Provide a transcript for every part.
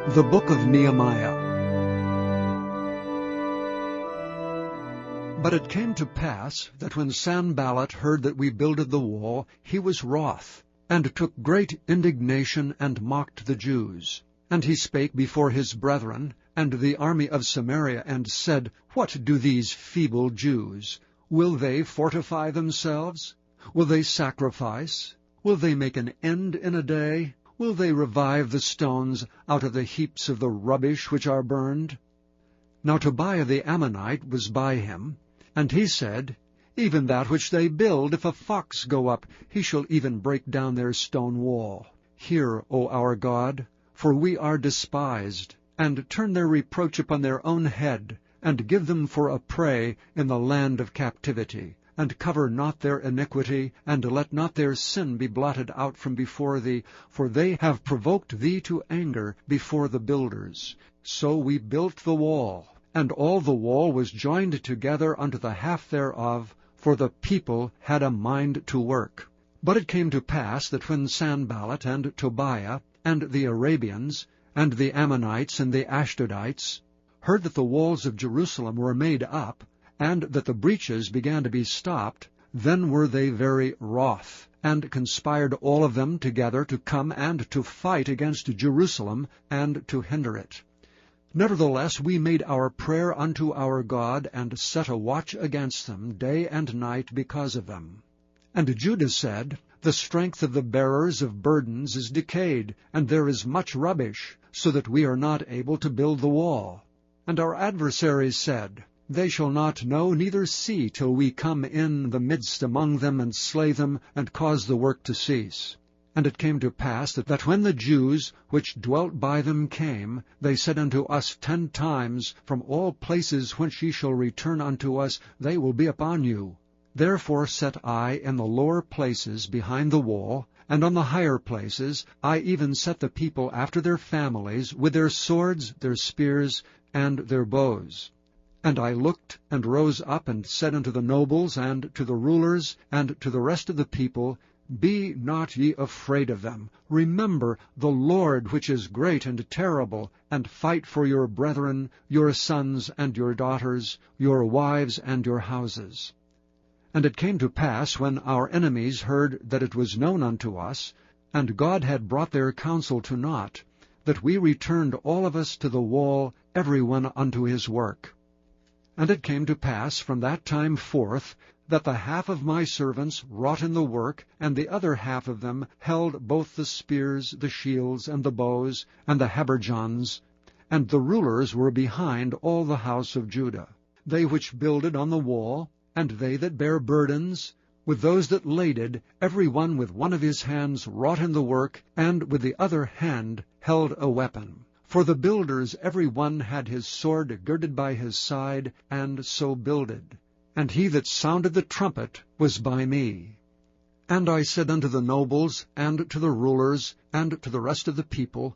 The Book of Nehemiah. But it came to pass that when Sanballat heard that we builded the wall, he was wroth, and took great indignation, and mocked the Jews. And he spake before his brethren, and the army of Samaria, and said, What do these feeble Jews? Will they fortify themselves? Will they sacrifice? Will they make an end in a day? Will they revive the stones out of the heaps of the rubbish which are burned? Now Tobiah the Ammonite was by him, and he said, Even that which they build, if a fox go up, he shall even break down their stone wall. Hear, O our God, for we are despised, and turn their reproach upon their own head, and give them for a prey in the land of captivity. And cover not their iniquity, and let not their sin be blotted out from before thee, for they have provoked thee to anger before the builders. So we built the wall, and all the wall was joined together unto the half thereof, for the people had a mind to work. But it came to pass that when Sanballat and Tobiah, and the Arabians, and the Ammonites, and the Ashdodites, heard that the walls of Jerusalem were made up, and that the breaches began to be stopped, then were they very wroth, and conspired all of them together to come and to fight against Jerusalem, and to hinder it. Nevertheless we made our prayer unto our God, and set a watch against them day and night because of them. And Judah said, The strength of the bearers of burdens is decayed, and there is much rubbish, so that we are not able to build the wall. And our adversaries said, They shall not know neither see till we come in the midst among them, and slay them, and cause the work to cease. And it came to pass that when the Jews which dwelt by them came, they said unto us 10 times, From all places whence ye shall return unto us, they will be upon you. Therefore set I in the lower places behind the wall, and on the higher places I even set the people after their families, with their swords, their spears, and their bows. And I looked, and rose up, and said unto the nobles, and to the rulers, and to the rest of the people, Be not ye afraid of them. Remember the Lord, which is great and terrible, and fight for your brethren, your sons and your daughters, your wives and your houses. And it came to pass, when our enemies heard that it was known unto us, and God had brought their counsel to naught, that we returned all of us to the wall, every one unto his work. And it came to pass from that time forth, that the half of my servants wrought in the work, and the other half of them held both the spears, the shields, and the bows, and the habergeons, and the rulers were behind all the house of Judah. They which builded on the wall, and they that bare burdens, with those that laded, every one with one of his hands wrought in the work, and with the other hand held a weapon. For the builders every one had his sword girded by his side, and so builded. And he that sounded the trumpet was by me. And I said unto the nobles, and to the rulers, and to the rest of the people,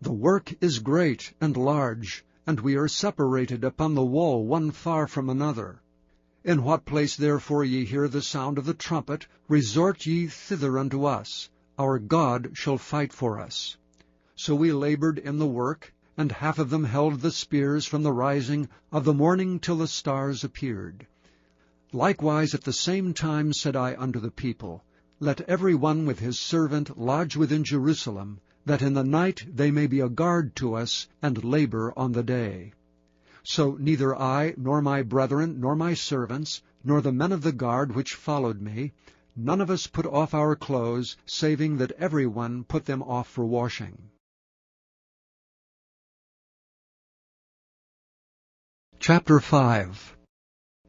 The work is great and large, and we are separated upon the wall one far from another. In what place therefore ye hear the sound of the trumpet, resort ye thither unto us. Our God shall fight for us. So we labored in the work, and half of them held the spears from the rising of the morning till the stars appeared. Likewise at the same time said I unto the people, Let every one with his servant lodge within Jerusalem, that in the night they may be a guard to us, and labor on the day. So neither I, nor my brethren, nor my servants, nor the men of the guard which followed me, none of us put off our clothes, saving that every one put them off for washing. Chapter 5.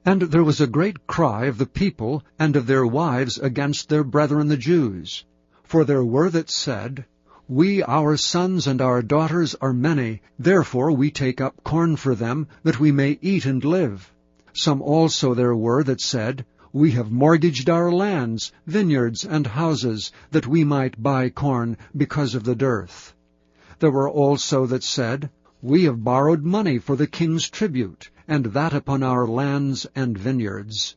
And there was a great cry of the people and of their wives against their brethren the Jews. For there were that said, We, our sons and our daughters, are many, therefore we take up corn for them, that we may eat and live. Some also there were that said, We have mortgaged our lands, vineyards, and houses, that we might buy corn, because of the dearth. There were also that said, We have borrowed money for the king's tribute, and that upon our lands and vineyards.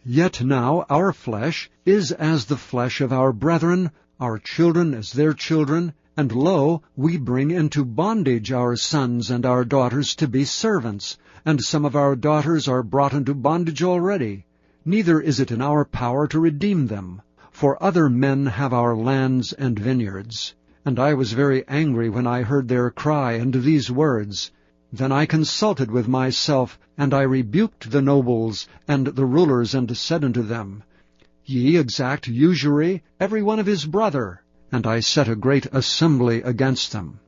Yet now our flesh is as the flesh of our brethren, our children as their children, And lo, we bring into bondage our sons and our daughters to be servants, and some of our daughters are brought into bondage already. Neither is it in our power to redeem them, for other men have our lands and vineyards. And I was very angry when I heard their cry and these words. Then I consulted with myself, and I rebuked the nobles and the rulers, and said unto them, Ye exact usury, every one of his brother. And I set a great assembly against them.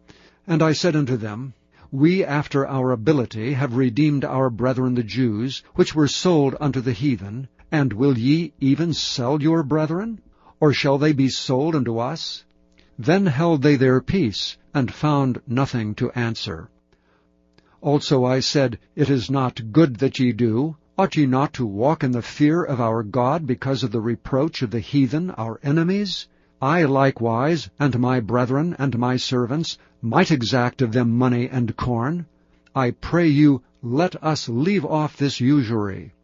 And I said unto them, We after our ability have redeemed our brethren the Jews, which were sold unto the heathen. And will ye even sell your brethren? Or shall they be sold unto us? Then held they their peace, and found nothing to answer. Also I said, It is not good that ye do. Ought ye not to walk in the fear of our God because of the reproach of the heathen, our enemies? I likewise, and my brethren, and my servants, might exact of them money and corn. I pray you, let us leave off this usury.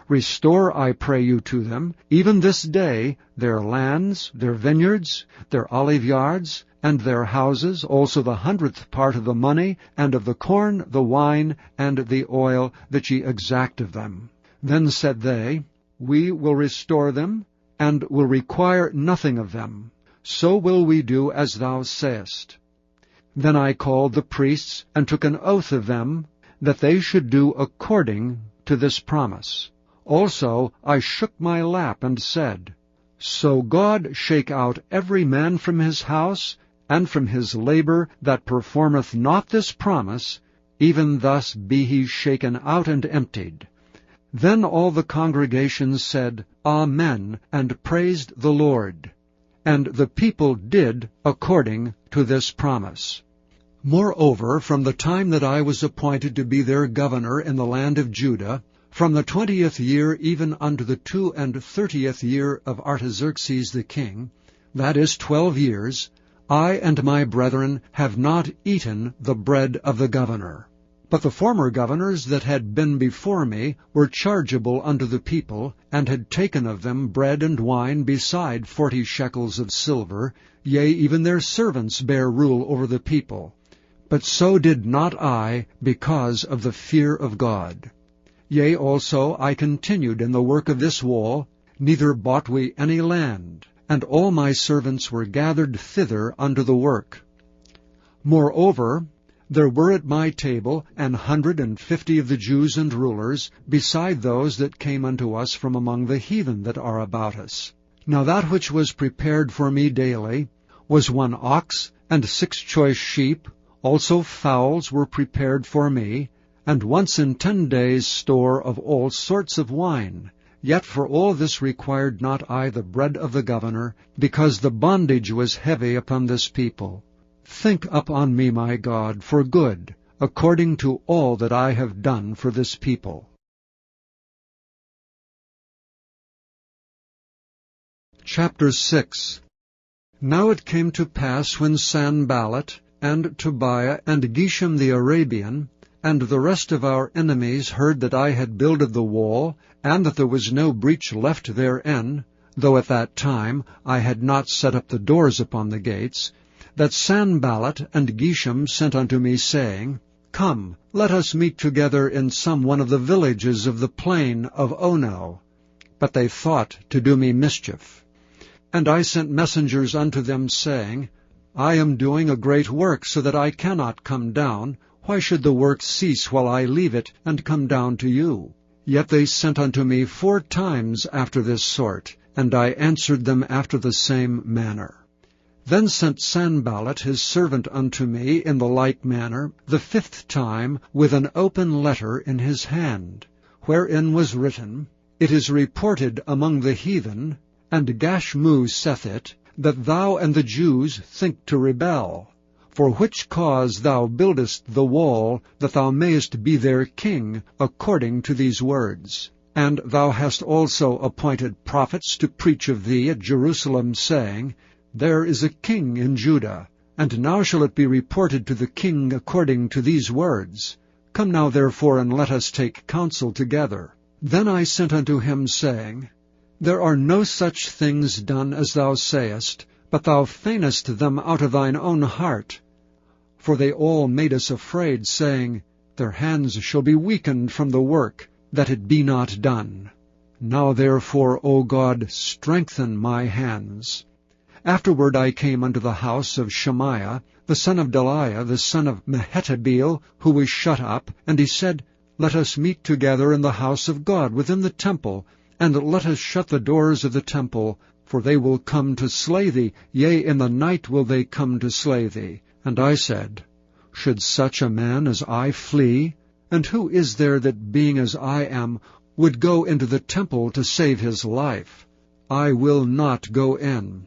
Restore, I pray you, to them, even this day, their lands, their vineyards, their olive yards, and their houses, also the 100th part of the money, and of the corn, the wine, and the oil, that ye exact of them. Then said they, We will restore them, and will require nothing of them. So will we do as thou sayest. Then I called the priests, and took an oath of them, that they should do according to this promise. Also I shook my lap, and said, So God shake out every man from his house, and from his labor, that performeth not this promise, even thus be he shaken out and emptied. Then all the congregation said, Amen, and praised the Lord. And the people did according to this promise. Moreover, from the time that I was appointed to be their governor in the land of Judah, from the 20th year even unto the 32nd year of Artaxerxes the king, that is 12 years, I and my brethren have not eaten the bread of the governor. But the former governors that had been before me were chargeable unto the people, and had taken of them bread and wine beside 40 shekels of silver, yea, even their servants bare rule over the people. But so did not I, because of the fear of God. Yea, also I continued in the work of this wall, neither bought we any land, and all my servants were gathered thither unto the work. Moreover, there were at my table 150 of the Jews and rulers, beside those that came unto us from among the heathen that are about us. Now that which was prepared for me daily was 1 ox and 6 choice sheep, also fowls were prepared for me, and once in 10 days' store of all sorts of wine. Yet for all this required not I the bread of the governor, because the bondage was heavy upon this people. Think upon me, my God, for good, according to all that I have done for this people. Chapter 6. Now it came to pass, when Sanballat, and Tobiah, and Geshem the Arabian, and the rest of our enemies heard that I had builded the wall, and that there was no breach left therein, though at that time I had not set up the doors upon the gates, that Sanballat and Geshem sent unto me, saying, Come, let us meet together in some one of the villages of the plain of Ono. But they thought to do me mischief. And I sent messengers unto them, saying, I am doing a great work, so that I cannot come down. Why should the work cease while I leave it, and come down to you? Yet they sent unto me 4 times after this sort, and I answered them after the same manner. Then sent Sanballat his servant unto me in the like manner, the 5th time, with an open letter in his hand, wherein was written, It is reported among the heathen, and Gashmu saith it, that thou and the Jews think to rebel, for which cause thou buildest the wall, that thou mayest be their king, according to these words. And thou hast also appointed prophets to preach of thee at Jerusalem, saying, There is a king in Judah, and now shall it be reported to the king according to these words. Come now therefore, and let us take counsel together. Then I sent unto him, saying, There are no such things done as thou sayest, but thou feignest them out of thine own heart. For they all made us afraid, saying, Their hands shall be weakened from the work, that it be not done. Now therefore, O God, strengthen my hands. Afterward I came unto the house of Shemaiah, the son of Delaiah, the son of Mehetabeel, who was shut up, and he said, Let us meet together in the house of God within the temple, and let us shut the doors of the temple, for they will come to slay thee, yea, in the night will they come to slay thee. And I said, Should such a man as I flee? And who is there that, being as I am, would go into the temple to save his life? I will not go in.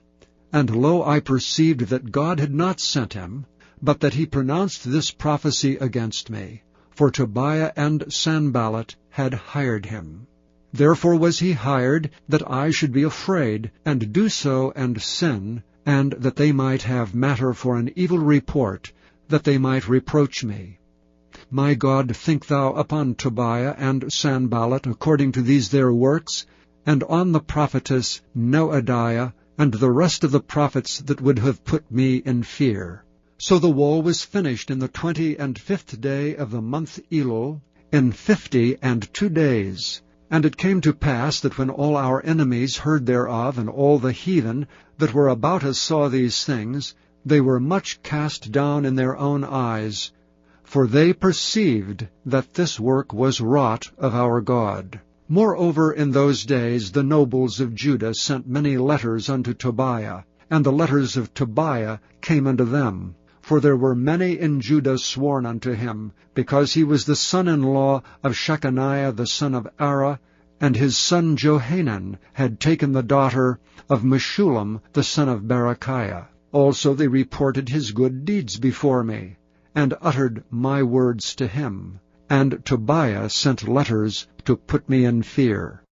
And lo, I perceived that God had not sent him, but that he pronounced this prophecy against me. For Tobiah and Sanballat had hired him. Therefore was he hired, that I should be afraid, and do so and sin, and that they might have matter for an evil report, that they might reproach me. My God, think thou upon Tobiah and Sanballat according to these their works, and on the prophetess Noadiah, and the rest of the prophets that would have put me in fear. So the wall was finished in the 25th day of the month Elul, in 52 days. And it came to pass that when all our enemies heard thereof, and all the heathen that were about us saw these things, they were much cast down in their own eyes, for they perceived that this work was wrought of our God. Moreover, in those days the nobles of Judah sent many letters unto Tobiah, and the letters of Tobiah came unto them. For there were many in Judah sworn unto him, because he was the son-in-law of Shechaniah the son of Ara, and his son Johanan had taken the daughter of Meshullam the son of Berechiah. Also they reported his good deeds before me, and uttered my words to him. And Tobiah sent letters to put me in fear.